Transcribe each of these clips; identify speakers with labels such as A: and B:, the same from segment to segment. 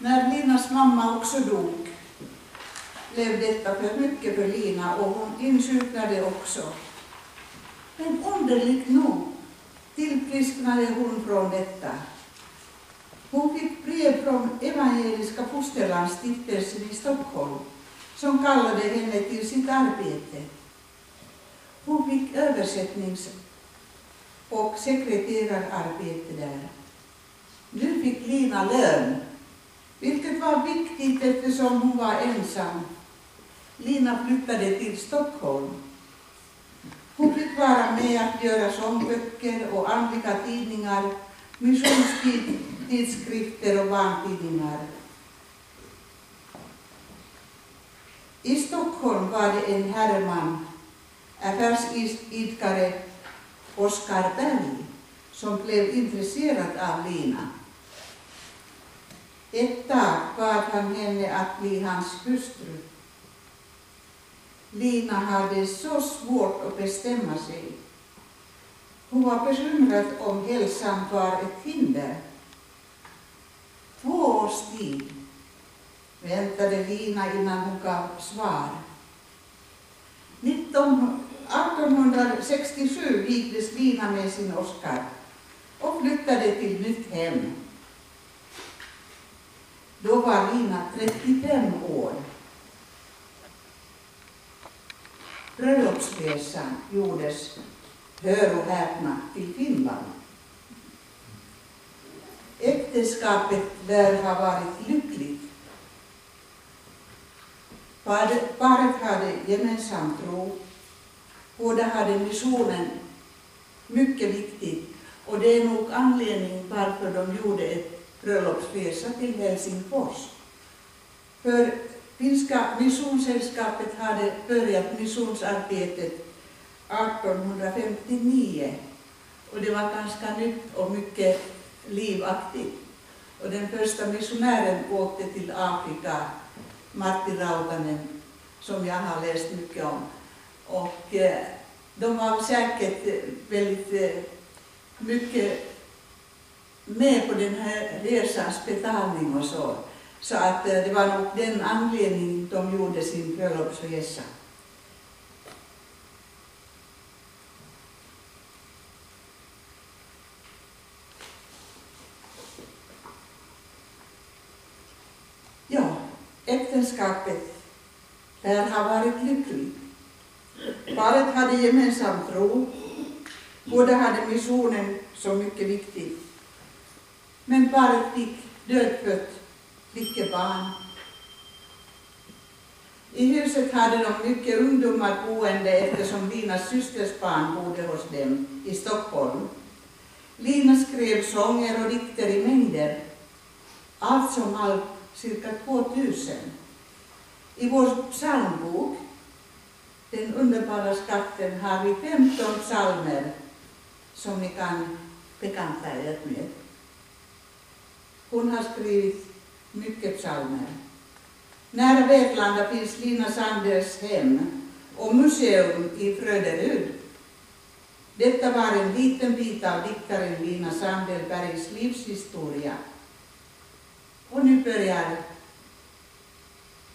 A: När Linas mamma också dog blev detta för mycket för Lina och hon insjuknade också. Men underligt nog tillfrisknade hon från detta. Hon fick brev från Evangeliska Fosterlandsstiftelsen i Stockholm som kallade henne till sitt arbete. Hon fick översättnings- och sekreterararbete där. Nu fick Lina lön, vilket var viktigt eftersom hon var ensam. Lina flyttade till Stockholm. Hon fick vara med att göra sångböcker och andliga tidningar, missionstidskrifter och barntidningar. I Stockholm var det en herreman, affärsidkare Oskar Berg, som blev intresserad av Lina. Ett tag bad han henne att bli hans hustru. Lina hade så svårt att bestämma sig. Hon var bekymrad om hälsan var ett hinder. 2 års tid väntade Lina innan hon gav svar. 1867 vigdes Lina med sin Oskar och flyttade till nytt hem. Då var Lina 35 år. Bröllopsresan gjordes, hör och häpna, till Finland. Äktenskapet lär ha varit lyckligt. Paret hade gemensam tro. Båda hade missionen mycket viktigt. Och det är nog anledningen varför de gjorde ett bröllopsresa till Helsingfors. För Finska missionssällskapet hade börjat missionsarbetet 1859. Och det var ganska nytt och mycket livaktigt. Och den första missionären åkte till Afrika, Martti Rautanen, som jag har läst mycket om. Och de var säkert väldigt mycket med på den här resans betalning och så. Så att det var nog den anledningen de gjorde sin bröllopsresa. Ja, äktenskapet där har varit lyckligt. Paret hade gemensam tro. Båda hade missionen så mycket viktigt. Men paret fick dödfött flickebarn. I huset hade de mycket ungdomar boende eftersom Linas systers barn bodde hos dem i Stockholm. Lina skrev sånger och dikter i mängder. Allt som allt cirka 2000. I vår psalmbok, den underbara skatten, har vi 15 psalmer som ni kan bekanta er med. Hon har skrivit mycket psalmer. Nära Vetlanda finns Lina Sandels hem och museum i Fröderud. Detta var en liten bit av diktaren Lina Sandelbergs livshistoria. Och nu börjar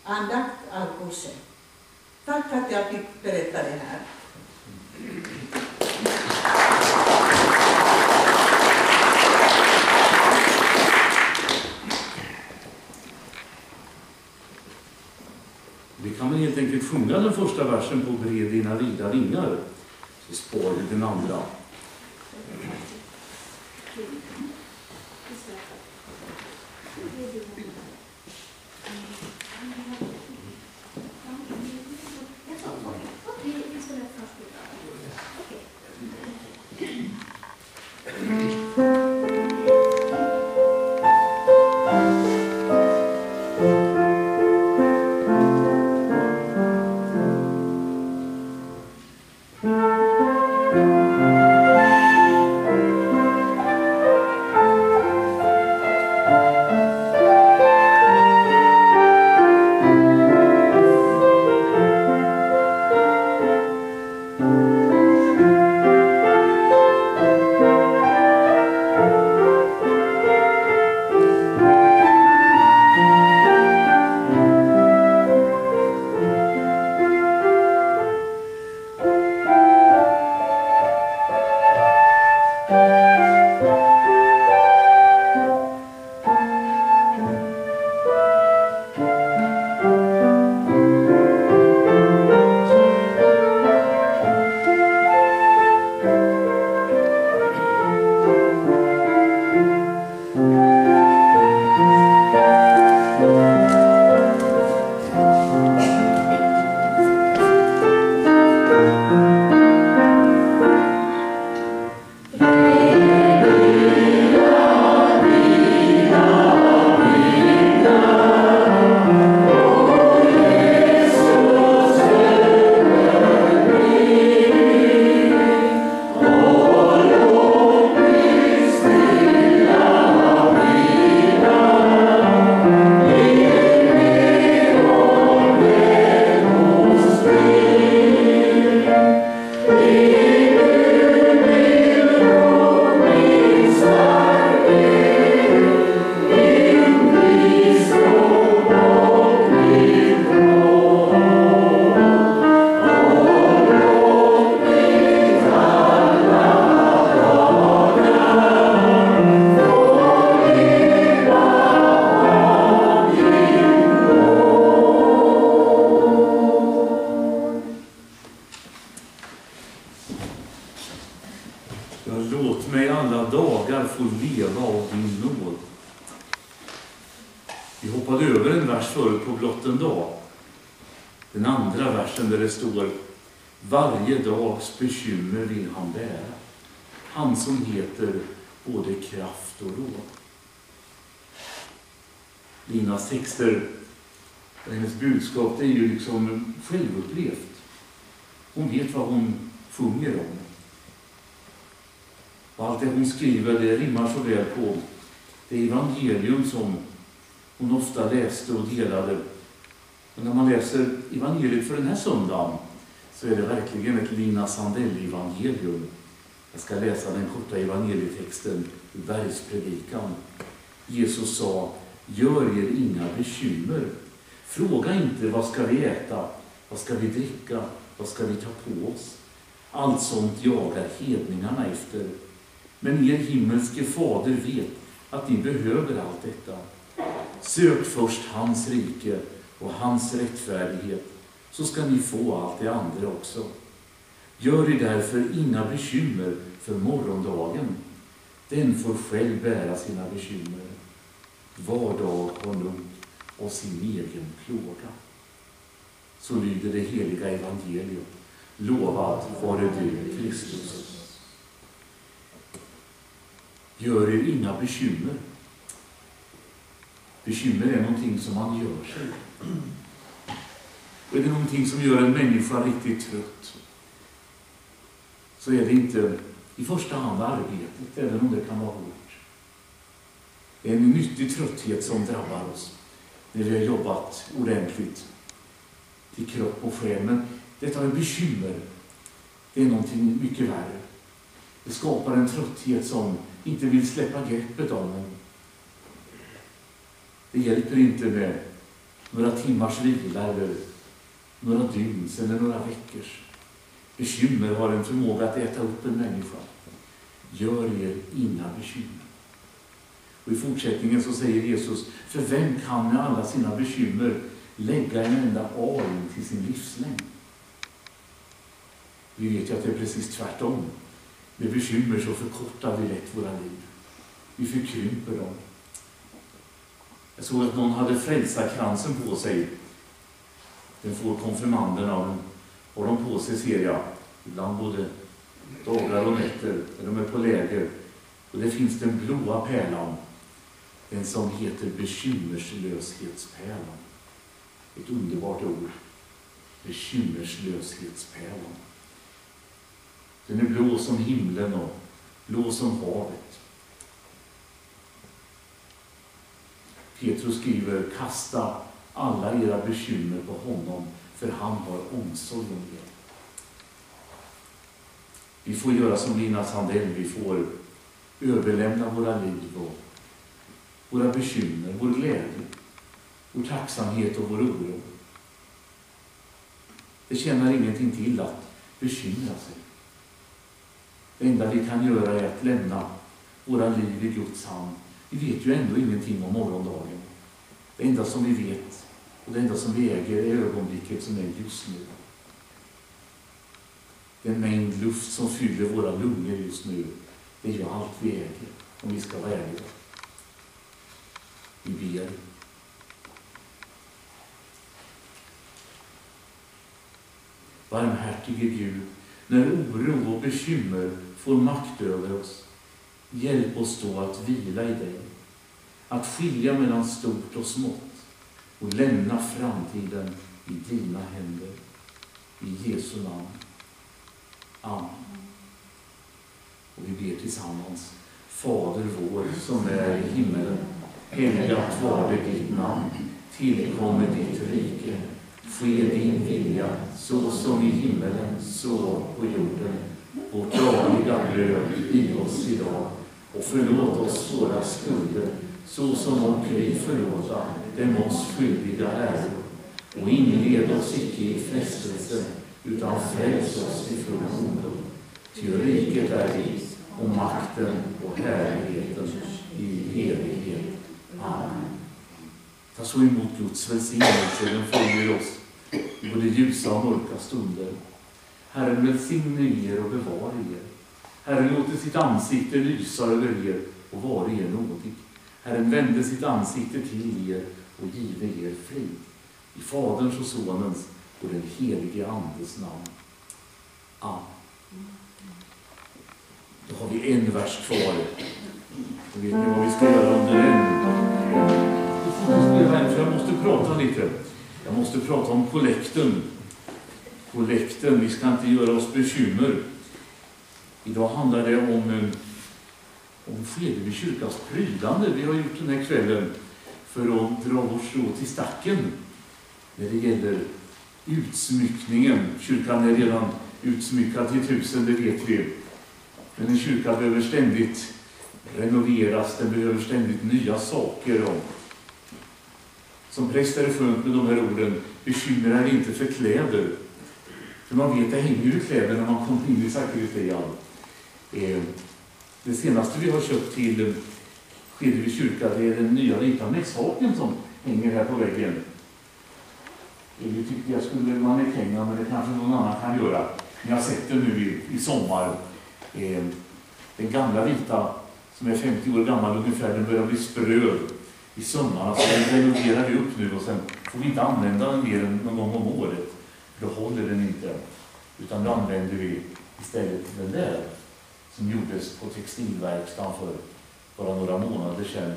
A: andakt av Bosse. Tack att jag fick berätta det här.
B: Vi kan väl helt enkelt sjunga den första versen på Bred dina vida vingar. Så spår vi den andra. hoppade över en vers förut på blott en dag. Den andra versen där det står: varje dags bekymmer vill han bära. Han som heter både kraft och råd. Linas texter och hennes budskap, det är ju liksom självupplevt. Hon vet vad hon sjunger om. Och allt det hon skriver, det rimmar så väl på det evangelium som hon ofta läste och delade. Och när man läser evangeliet för den här söndagen så är det verkligen ett Lina Sandell-evangelium. Jag ska läsa den korta evangelietexten i Bergspredikan. Jesus sa: gör er inga bekymmer. Fråga inte vad ska vi äta, vad ska vi dricka, vad ska vi ta på oss. Allt sånt jagar hedningarna efter. Men er himmelske fader vet att ni behöver allt detta. Sök först hans rike och hans rättfärdighet, så ska ni få allt det andra också. Gör er därför inga bekymmer för morgondagen. Den får själv bära sina bekymmer. Var dag har nog av sin egen plåga. Så lyder det heliga evangeliet. Lovad vare du, Kristus. Gör er inga bekymmer. Bekymmer är någonting som man gör sig. Och är det någonting som gör en människa riktigt trött, så är det inte i första hand arbetet, även om det kan vara hårt. Det är en nyttig trötthet som drabbar oss när vi har jobbat ordentligt till kropp och själ. Men detta är bekymmer. Det är någonting mycket värre. Det skapar en trötthet som inte vill släppa greppet om en. Det hjälper inte med några timmars vila eller några dygns eller några veckors. Bekymmer har en förmåga att äta upp en människa. Gör er inga bekymmer. Och i fortsättningen så säger Jesus: för vem kan med alla sina bekymmer lägga en enda aln till sin livslängd? Vi vet ju att det är precis tvärtom. Med bekymmer så förkortar vi lätt våra liv. Vi förkrymper dem. Jag såg att någon hade frälsarkransen på sig. Den får konfirmanderna. Och de på sig, ser jag, ibland både dagar och nätter när de är på läger. Och det finns den blåa pärlan. Den som heter bekymmerslöshetspärlan. Ett underbart ord. Bekymmerslöshetspärlan. Den är blå som himlen och blå som havet. Petrus skriver: kasta alla era bekymmer på honom, för han har omsorg om er. Vi får göra som Lina Sandell, vi får överlämna våra liv och våra bekymmer, vår glädje, vår tacksamhet och vår oro. Det tjänar ingenting till att bekymra sig. Det enda vi kan göra är att lämna våra liv i Guds hand. Vi vet ju ändå ingenting om morgondagen. Det enda som vi vet och det enda som vi äger är ögonblicket som är just nu. Den mängd luft som fyller våra lungor just nu, det är ju allt vi äger, om vi ska vara ärliga. Vi ber. Barmhärtige Gud, när oro och bekymmer får makt över oss, hjälp oss då att vila i dig, att skilja mellan stort och smått och lämna framtiden i dina händer. I Jesu namn. Amen. Och vi ber tillsammans. Fader vår som är i himmelen, helgat vare ditt namn, tillkommer ditt rike. Ske din vilja, så som i himmelen, så på jorden. Vårt dagliga bröd giv oss idag, och förlåt oss våra skulder, så som och vi förlåta dem oss skyldiga äro. Och inled oss icke i frestelse, utan fräls oss ifrån ondo. Ty riket är ditt, och makten och härligheten i evighet. Amen. Ta så emot Guds välsignelse, den följer oss i både ljusa och mörka stunder. Herren välsigne er och bevara er. Herren låter sitt ansikte lysa över er och vara er nådig. Herren vände sitt ansikte till er och give er frid. I Faderns och Sonens och den helige Andes namn. Amen. Då har vi en vers kvar. Och vet ni vad vi ska göra under den? För jag måste prata lite. Jag måste prata om kollekten. Kollekten, vi ska inte göra oss bekymmer. Idag handlar det om Skedeby kyrkas prydande. Vi har gjort den här kvällen för att dra vårt strå till stacken. När det gäller utsmyckningen. Kyrkan är redan utsmyckad till 1000, det vet vi. Men en kyrka behöver ständigt renoveras. Den behöver ständigt nya saker. Och som präst är det skönt med de här orden. Bekymra er inte för kläder. För man vet, det hänger ju kläder när man kommer in i sakristetian. Det senaste vi har köpt till Skedeby kyrka, det är den nya vita mässhaken som hänger här på väggen. Det tyckte jag skulle vara med pengar, men det kanske någon annan kan göra. Ni har sett det nu i sommar. Den gamla vita, som är 50 år gammal ungefär, den börjar bli spröd i sömmarna. Så den renoverar vi upp nu och sen får vi inte använda den mer än någon gång om året. För då håller den inte. Utan då använder vi istället den där som gjordes på textilverkstan för bara några månader sedan.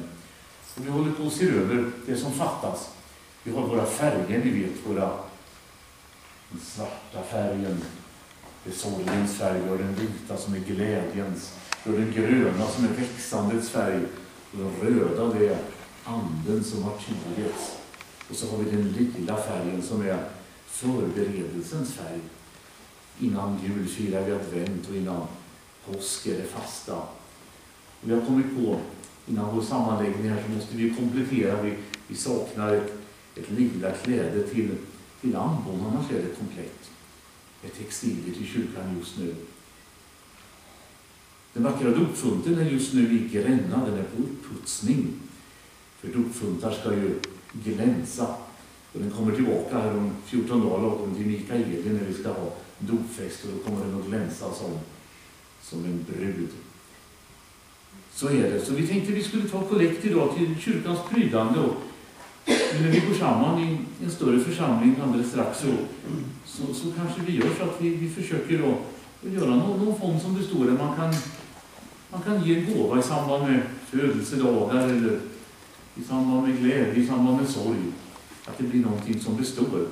B: Och vi håller på att se över det som fattas. Vi har våra färger, ni vet, den svarta färgen, det är sorgens färg, och den vita som är glädjens, och den gröna som är växandets färg, och den röda det är andens och martyrets. Och så har vi den lila färgen som är förberedelsens färg. Innan jul firar vi advent och innan påsk är det fasta. Och vi har kommit på, innan vår sammanläggning här så måste vi komplettera. Vi saknar ett lila kläde till ambon, annars är det komplett. Ett textilier till kyrkan just nu. Den vackra dopfunten är just nu i Gränna, den är på uppputsning. För dopfuntar ska ju glänsa. Och den kommer tillbaka här om 14 dagar lagom till Mikael när vi ska ha dopfest, och då kommer den att glänsa som en brud. Så är det. Så vi tänkte vi skulle ta kollekt idag till kyrkans prydande, och när vi går samman i en större församling alldeles strax så kanske vi gör så att vi försöker då göra någon form som det står där man kan ge en gåva i samband med födelsedagar eller i samband med glädje, i samband med sorg. Att det blir någonting som består.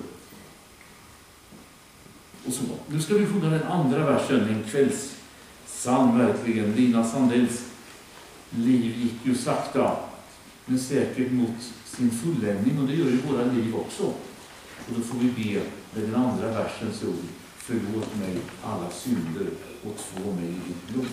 B: Och så. Nu ska vi sjunga den andra versen, en kvällssalm verkligen. Lina Sandells liv gick ju sakta, men säkert mot sin fulländning, och det gör ju våra liv också. Och då får vi be med den andra versens ord: förlåt mig alla synder och två mig i ditt blod.